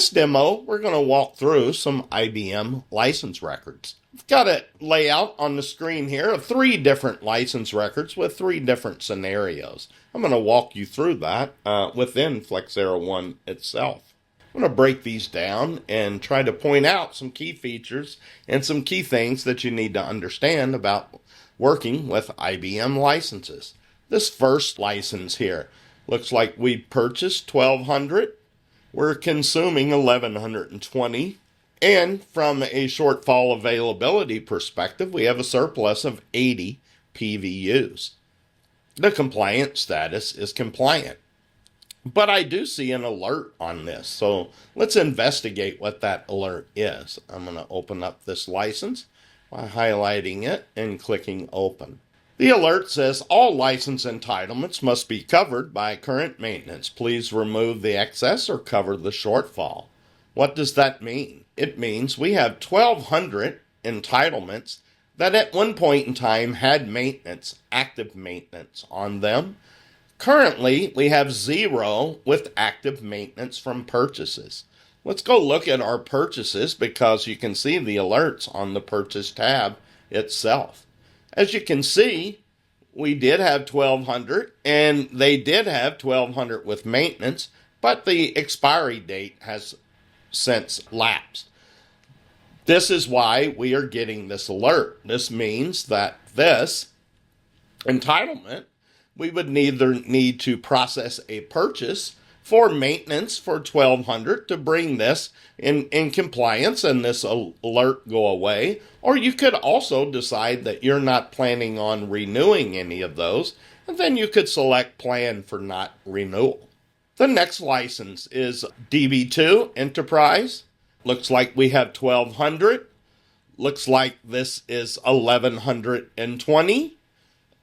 this demo, we're going to walk through some IBM license records. I've got a layout on the screen here of 3 different license records with 3 different scenarios. I'm going to walk you through that within Flexera 1 itself. I'm going to break these down and try to point out some key features and some key things that you need to understand about working with IBM licenses. This first license here looks like we purchased 1,200. We're consuming 1,120. And from a shortfall availability perspective, we have a surplus of 80 PVUs. The compliance status is compliant. But I do see an alert on this, so let's investigate what that alert is. I'm going to open up this license by highlighting it and clicking open. The alert says all license entitlements must be covered by current maintenance. Please remove the excess or cover the shortfall. What does that mean? It means we have 1,200 entitlements that at one point in time had maintenance, active maintenance on them. Currently, we have 0 with active maintenance from purchases. Let's go look at our purchases because you can see the alerts on the purchase tab itself. As you can see, we did have 1,200 and they did have 1,200 with maintenance, but the expiry date has since lapsed. This is why we are getting this alert. This means that this entitlement, we would either need to process a purchase for maintenance for 1,200 to bring this in compliance and this alert go away, or you could also decide that you're not planning on renewing any of those, and then you could select plan for not renewal. The next license is DB2 Enterprise. Looks like we have 1,200. Looks like this is 1,120.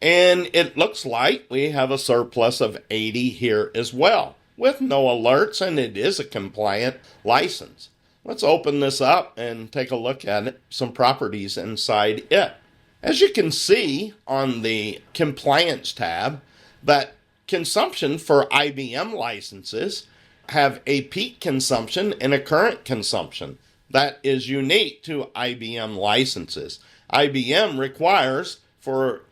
And it looks like we have a surplus of 80 here as well, with no alerts, and it is a compliant license. Let's open this up and take a look at it, some properties inside it. As you can see on the compliance tab, that consumption for IBM licenses have a peak consumption and a current consumption. That is unique to IBM licenses. IBM requires for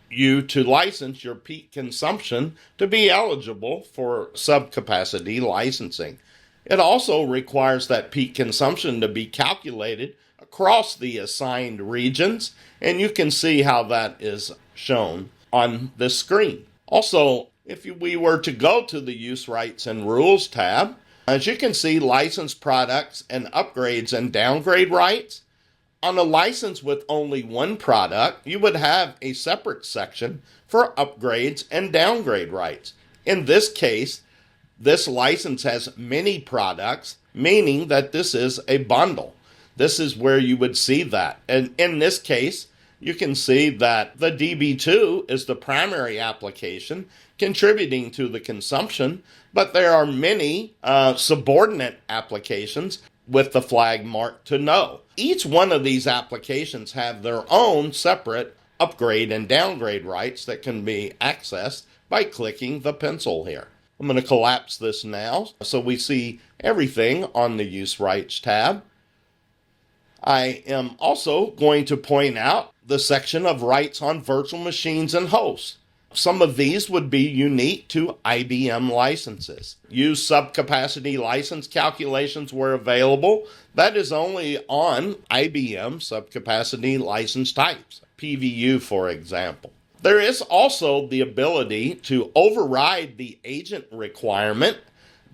you to license your peak consumption to be eligible for subcapacity licensing. It also requires that peak consumption to be calculated across the assigned regions, and you can see how that is shown on this screen. Also, if we were to go to the Use Rights and Rules tab, as you can see, licensed products and upgrades and downgrade rights. On a license with only one product, you would have a separate section for upgrades and downgrade rights. In this case, this license has many products, meaning that this is a bundle. This is where you would see that. And in this case, you can see that the DB2 is the primary application contributing to the consumption, but there are many subordinate applications with the flag marked to no. Each one of these applications have their own separate upgrade and downgrade rights that can be accessed by clicking the pencil here. I'm going to collapse this now so we see everything on the Use Rights tab. I am also going to point out the section of rights on virtual machines and hosts. Some of these would be unique to IBM licenses. Use subcapacity license calculations where available. That is only on IBM subcapacity license types, PVU for example. There is also the ability to override the agent requirement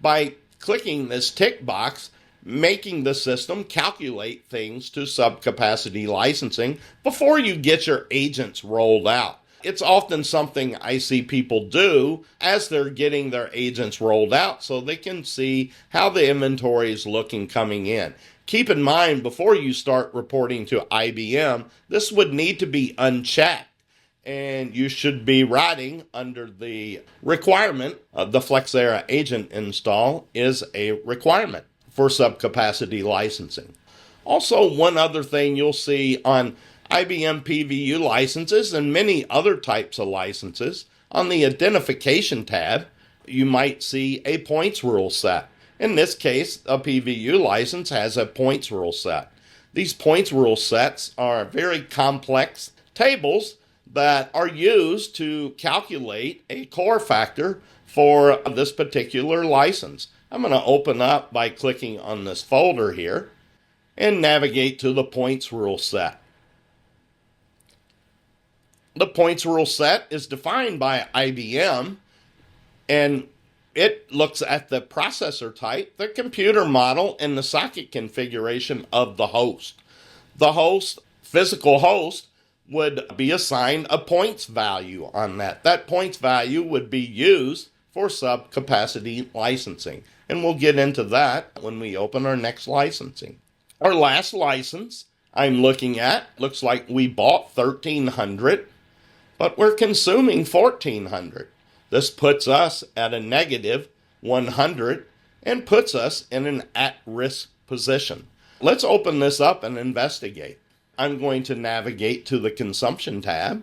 by clicking this tick box, making the system calculate things to subcapacity licensing before you get your agents rolled out. It's often something I see people do as they're getting their agents rolled out so they can see how the inventory is looking coming in. Keep in mind, before you start reporting to IBM, this would need to be unchecked, and you should be writing under the requirement of the Flexera agent install is a requirement for subcapacity licensing. Also, one other thing you'll see on IBM PVU licenses and many other types of licenses, on the identification tab, you might see a points rule set. In this case, a PVU license has a points rule set. These points rule sets are very complex tables that are used to calculate a core factor for this particular license. I'm going to open up by clicking on this folder here and navigate to the points rule set. The points rule set is defined by IBM, and it looks at the processor type, the computer model, and the socket configuration of the host. The host, physical host, would be assigned a points value on that. That points value would be used for subcapacity licensing. And we'll get into that when we open our next licensing. Our last license I'm looking at looks like we bought 1,300, but we're consuming 1,400. This puts us at a negative 100 and puts us in an at-risk position. Let's open this up and investigate. I'm going to navigate to the consumption tab,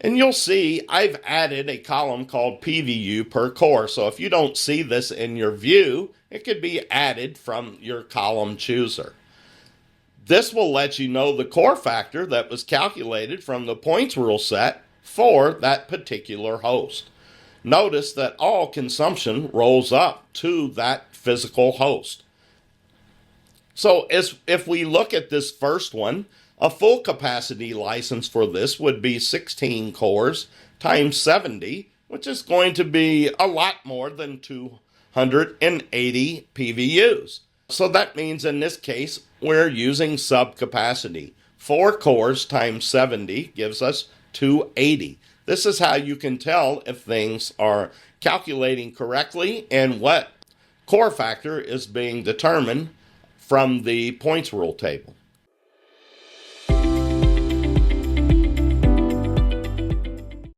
and you'll see I've added a column called PVU per core. So if you don't see this in your view, it could be added from your column chooser. This will let you know the core factor that was calculated from the points rule set for that particular host. Notice that all consumption rolls up to that physical host. So if we look at this first one, a full capacity license for this would be 16 cores times 70, which is going to be a lot more than 280 PVUs. So that means in this case, we're using subcapacity. 4 cores times 70 gives us 280. This is how you can tell if things are calculating correctly and what core factor is being determined from the points rule table.